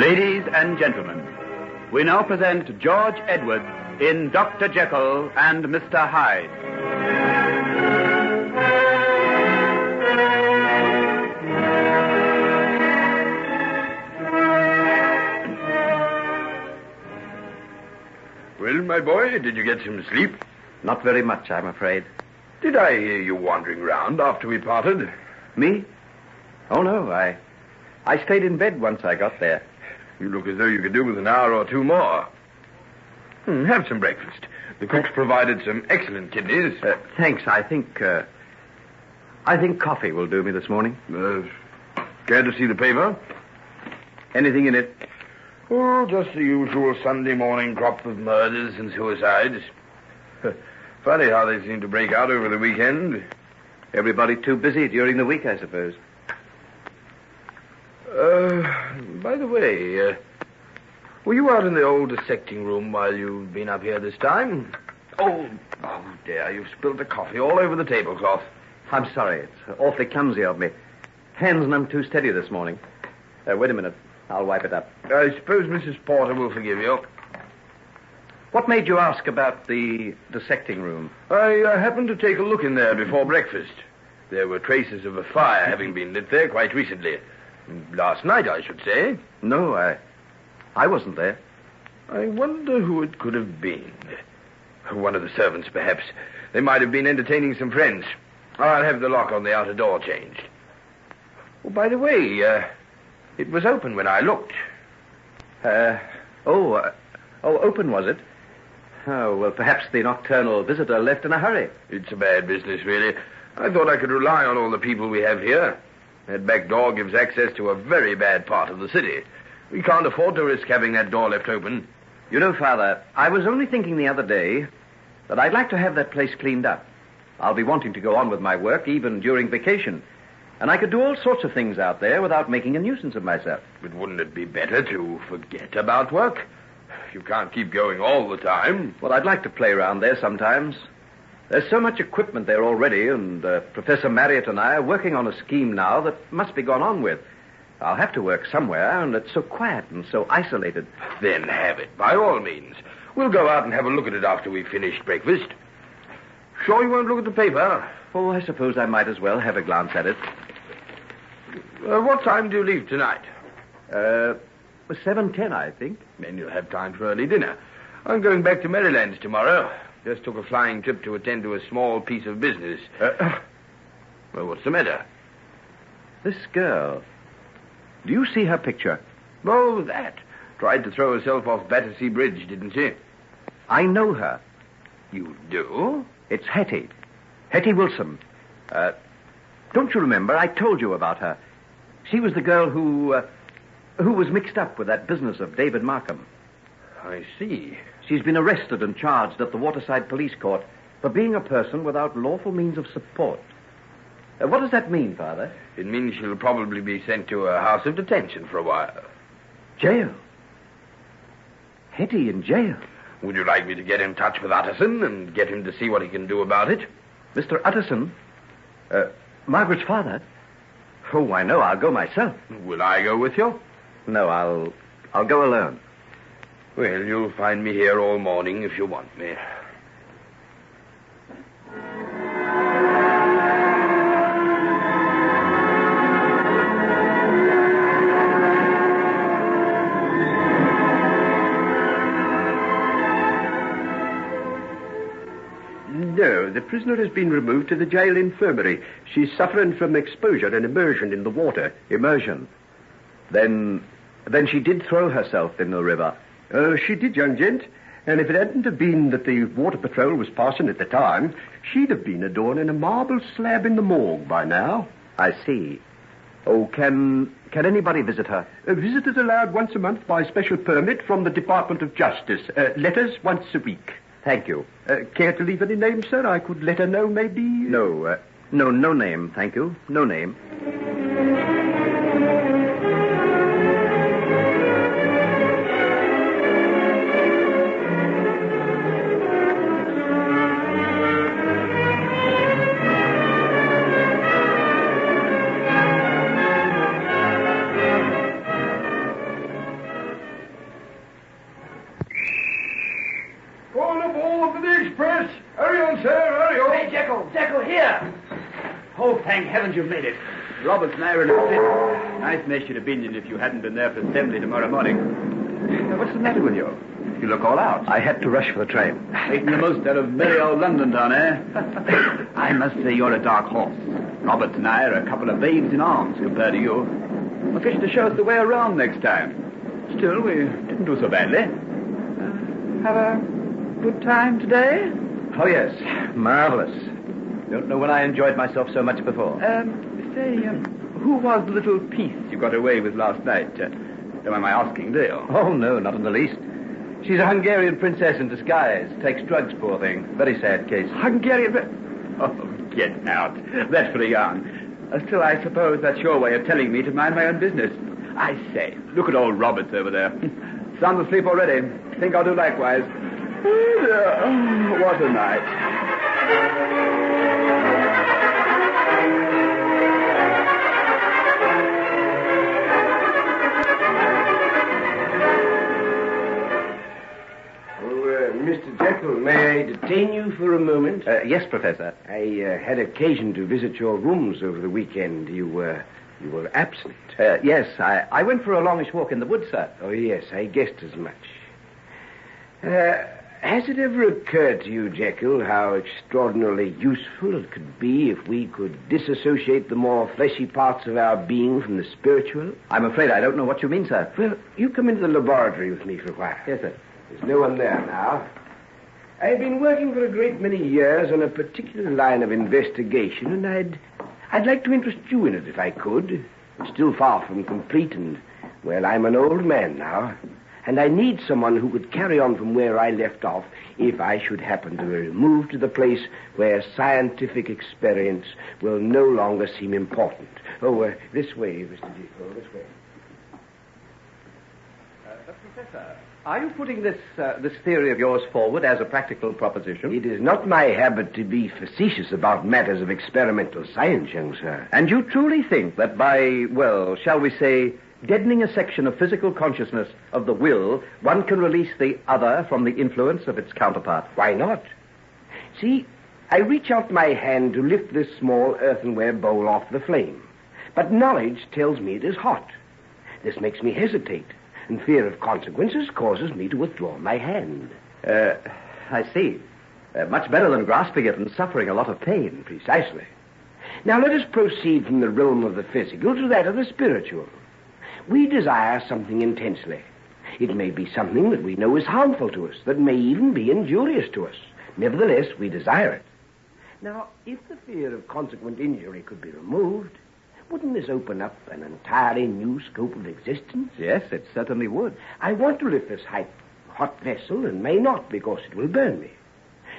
Ladies and gentlemen, we now present George Edwards in Dr. Jekyll and Mr. Hyde. Well, my boy, did you get some sleep? Not very much, I'm afraid. Did I hear you wandering round after we parted? Me? Oh, no, I stayed in bed once I got there. You look as though you could do with an hour or two more. Have some breakfast. The cook's provided some excellent kidneys. Thanks, I think coffee will do me this morning. Care to see the paper? Anything in it? Oh, just the usual Sunday morning crop of murders and suicides. Funny how they seem to break out over the weekend. Everybody too busy during the week, I suppose. By the way, were you out in the old dissecting room while you've been up here this time? Oh, dear, you've spilled the coffee all over the tablecloth. I'm sorry, it's awfully clumsy of me. Hands none too steady this morning. Wait a minute, I'll wipe it up. I suppose Mrs. Porter will forgive you. What made you ask about the dissecting room? I happened to take a look in there before breakfast. There were traces of a fire having been lit there quite recently. Last night, I should say. No, I wasn't there. I wonder who it could have been. One of the servants, perhaps. They might have been entertaining some friends. I'll have the lock on the outer door changed. Oh, by the way, it was open when I looked. Open was it? Oh, well, perhaps the nocturnal visitor left in a hurry. It's a bad business, really. I thought I could rely on all the people we have here. That back door gives access to a very bad part of the city. We can't afford to risk having that door left open. You know, Father, I was only thinking the other day that I'd like to have that place cleaned up. I'll be wanting to go on with my work even during vacation. And I could do all sorts of things out there without making a nuisance of myself. But wouldn't it be better to forget about work? You can't keep going all the time. Well, I'd like to play around there sometimes. There's so much equipment there already, and Professor Marriott and I are working on a scheme now that must be gone on with. I'll have to work somewhere, and it's so quiet and so isolated. Then have it, by all means. We'll go out and have a look at it after we've finished breakfast. Sure you won't look at the paper? Oh, I suppose I might as well have a glance at it. What time do you leave tonight? 7:10, I think. Then you'll have time for early dinner. I'm going back to Maryland tomorrow. Just took a flying trip to attend to a small piece of business. Well, what's the matter? This girl. Do you see her picture? Oh, that. Tried to throw herself off Battersea Bridge, didn't she? I know her. You do? It's Hetty. Hetty Wilson. Don't you remember? I told you about her. She was the girl who was mixed up with that business of David Markham. I see. She's been arrested and charged at the Waterside Police Court for being a person without lawful means of support. What does that mean, Father? It means she'll probably be sent to a house of detention for a while. Jail? Hetty in jail? Would you like me to get in touch with Utterson and get him to see what he can do about it? Mr. Utterson? Margaret's father? Oh, I know. I'll go myself. Will I go with you? No, I'll go alone. Well, you'll find me here all morning if you want me. No, the prisoner has been removed to the jail infirmary. She's suffering from exposure and immersion in the water. Immersion? Then she did throw herself in the river. Oh, she did, young gent. And if it hadn't have been that the water patrol was passing at the time, she'd have been adorning a marble slab in the morgue by now. I see. Oh, can anybody visit her? Visitors allowed once a month by special permit from the Department of Justice. Letters once a week. Thank you. Care to leave any name, sir? I could let her know, maybe. No name, thank you. No name. Jekyll! Jekyll, here! Oh, thank heavens you've made it. Roberts and I are in a fit. Nice mess you'd have been in if you hadn't been there for assembly tomorrow morning. What's the matter with you? You look all out. I had to rush for the train. Making the most out of merry old London town, eh? I must say you're a dark horse. Roberts and I are a couple of babes in arms compared to you. I wish to show us the way around next time. Still, we didn't do so badly. Have a good time today? Oh, yes. Marvelous. Don't know when I enjoyed myself so much before. Who was the little piece you got away with last night? Don't mind my asking, do you? Oh, no, not in the least. She's a Hungarian princess in disguise. Takes drugs, poor thing. Very sad case. Hungarian... Oh, get out. That's for a yarn. Still, I suppose that's your way of telling me to mind my own business. I say, look at old Roberts over there. Sound asleep already. Think I'll do likewise. Oh, what a night. Mr. Jekyll, may I detain you for a moment? Yes, Professor. I had occasion to visit your rooms over the weekend. You were absent. Yes, I went for a longish walk in the woods, sir. Oh, yes, I guessed as much. Has it ever occurred to you, Jekyll, how extraordinarily useful it could be if we could disassociate the more fleshy parts of our being from the spiritual? I'm afraid I don't know what you mean, sir. Well, you come into the laboratory with me for a while. Yes, sir. There's no one there now. I've been working for a great many years on a particular line of investigation, and I'd like to interest you in it if I could. It's still far from complete, and, well, I'm an old man now, and I need someone who could carry on from where I left off if I should happen to be moved to the place where scientific experience will no longer seem important. Oh, this way, Mr. Jekyll, this way. Professor, are you putting this theory of yours forward as a practical proposition? It is not my habit to be facetious about matters of experimental science, young sir. And you truly think that by, well, shall we say, deadening a section of physical consciousness of the will, one can release the other from the influence of its counterpart? Why not? See, I reach out my hand to lift this small earthenware bowl off the flame, but knowledge tells me it is hot. This makes me hesitate, and fear of consequences causes me to withdraw my hand. I see. Much better than grasping it and suffering a lot of pain. Precisely. Now let us proceed from the realm of the physical to that of the spiritual. We desire something intensely. It may be something that we know is harmful to us, that may even be injurious to us. Nevertheless, we desire it. Now, if the fear of consequent injury could be removed, wouldn't this open up an entirely new scope of existence? Yes, it certainly would. I want to lift this hot vessel and may not because it will burn me.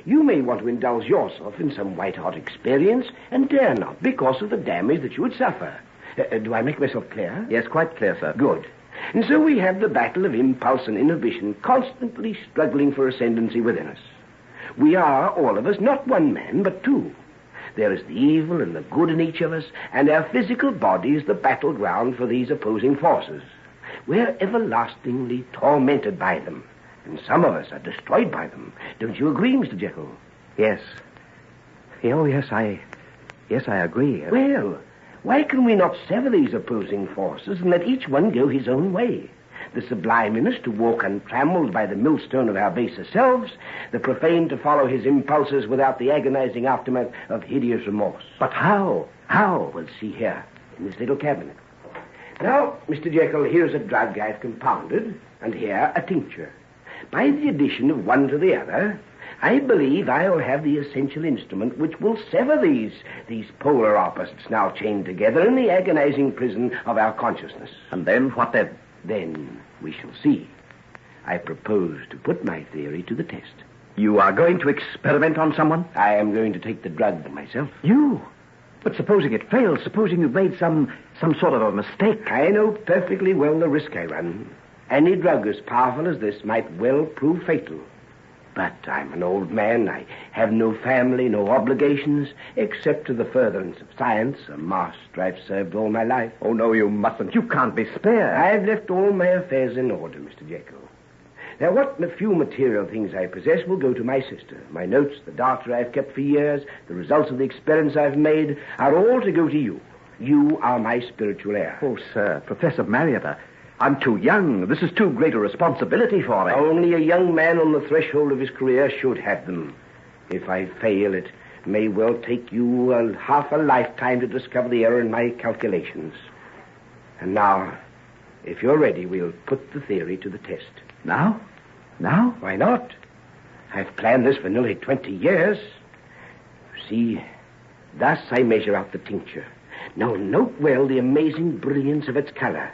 You may want to indulge yourself in some white-hot experience and dare not because of the damage that you would suffer. Do I make myself clear? Yes, quite clear, sir. Good. And so we have the battle of impulse and inhibition constantly struggling for ascendancy within us. We are, all of us, not one man, but two. There is the evil and the good in each of us, and our physical body is the battleground for these opposing forces. We're everlastingly tormented by them, and some of us are destroyed by them. Don't you agree, Mr. Jekyll? Yes. Oh, yes, I agree. Well, why can we not sever these opposing forces and let each one go his own way? The sublime in us to walk untrammeled by the millstone of our baser selves, the profane to follow his impulses without the agonizing aftermath of hideous remorse. But how? How? We'll see here, in this little cabinet. Now, Mr. Jekyll, here's a drug I've compounded, and here a tincture. By the addition of one to the other, I believe I'll have the essential instrument which will sever these polar opposites now chained together in the agonizing prison of our consciousness. And then, what then? Then we shall see. I propose to put my theory to the test. You are going to experiment on someone? I am going to take the drug myself. You? But supposing it fails, supposing you've made some sort of a mistake. I know perfectly well the risk I run. Any drug as powerful as this might well prove fatal. But I'm an old man. I have no family, no obligations, except to the furtherance of science, a master I've served all my life. Oh, no, you mustn't. You can't be spared. I've left all my affairs in order, Mr. Jekyll. Now, what few material things I possess will go to my sister. My notes, the data I've kept for years, the results of the experiments I've made, are all to go to you. You are my spiritual heir. Oh, sir, Professor Marietta, I'm too young. This is too great a responsibility for me. Only a young man on the threshold of his career should have them. If I fail, it may well take you half a lifetime to discover the error in my calculations. And now, if you're ready, we'll put the theory to the test. Now? Now? Why not? I've planned this for nearly 20 years. See, thus I measure out the tincture. Now note well the amazing brilliance of its color.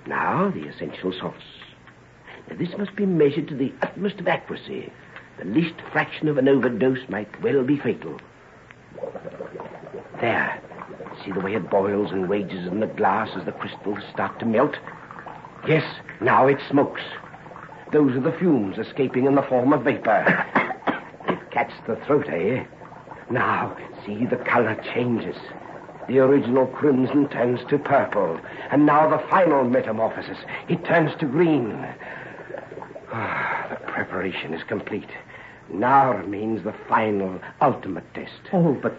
Now the essential source. Now this must be measured to the utmost of accuracy. The least fraction of an overdose might well be fatal. There. See the way it boils and rages in the glass as the crystals start to melt? Yes, now it smokes. Those are the fumes escaping in the form of vapor. It catches the throat, eh? Now, see the color changes. The original crimson turns to purple. And now the final metamorphosis. It turns to green. The preparation is complete. Now remains the final, ultimate test. Oh, but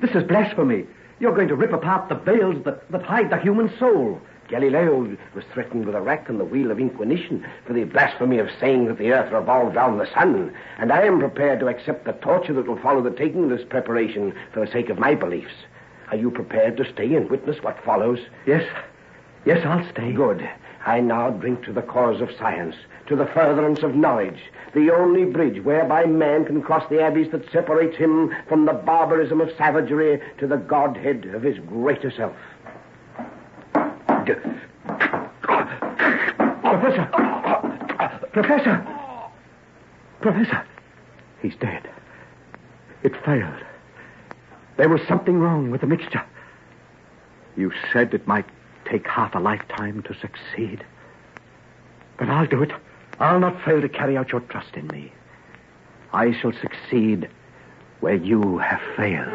this is blasphemy. You're going to rip apart the veils that hide the human soul. Galileo was threatened with a rack on the wheel of Inquisition for the blasphemy of saying that the earth revolved round the sun. And I am prepared to accept the torture that will follow the taking of this preparation for the sake of my beliefs. Are you prepared to stay and witness what follows? Yes, I'll stay. Good. I now drink to the cause of science, to the furtherance of knowledge, the only bridge whereby man can cross the abyss that separates him from the barbarism of savagery to the godhead of his greater self. Professor, he's dead. It failed. There was something wrong with the mixture. You said it might take half a lifetime to succeed. But I'll do it. I'll not fail to carry out your trust in me. I shall succeed where you have failed.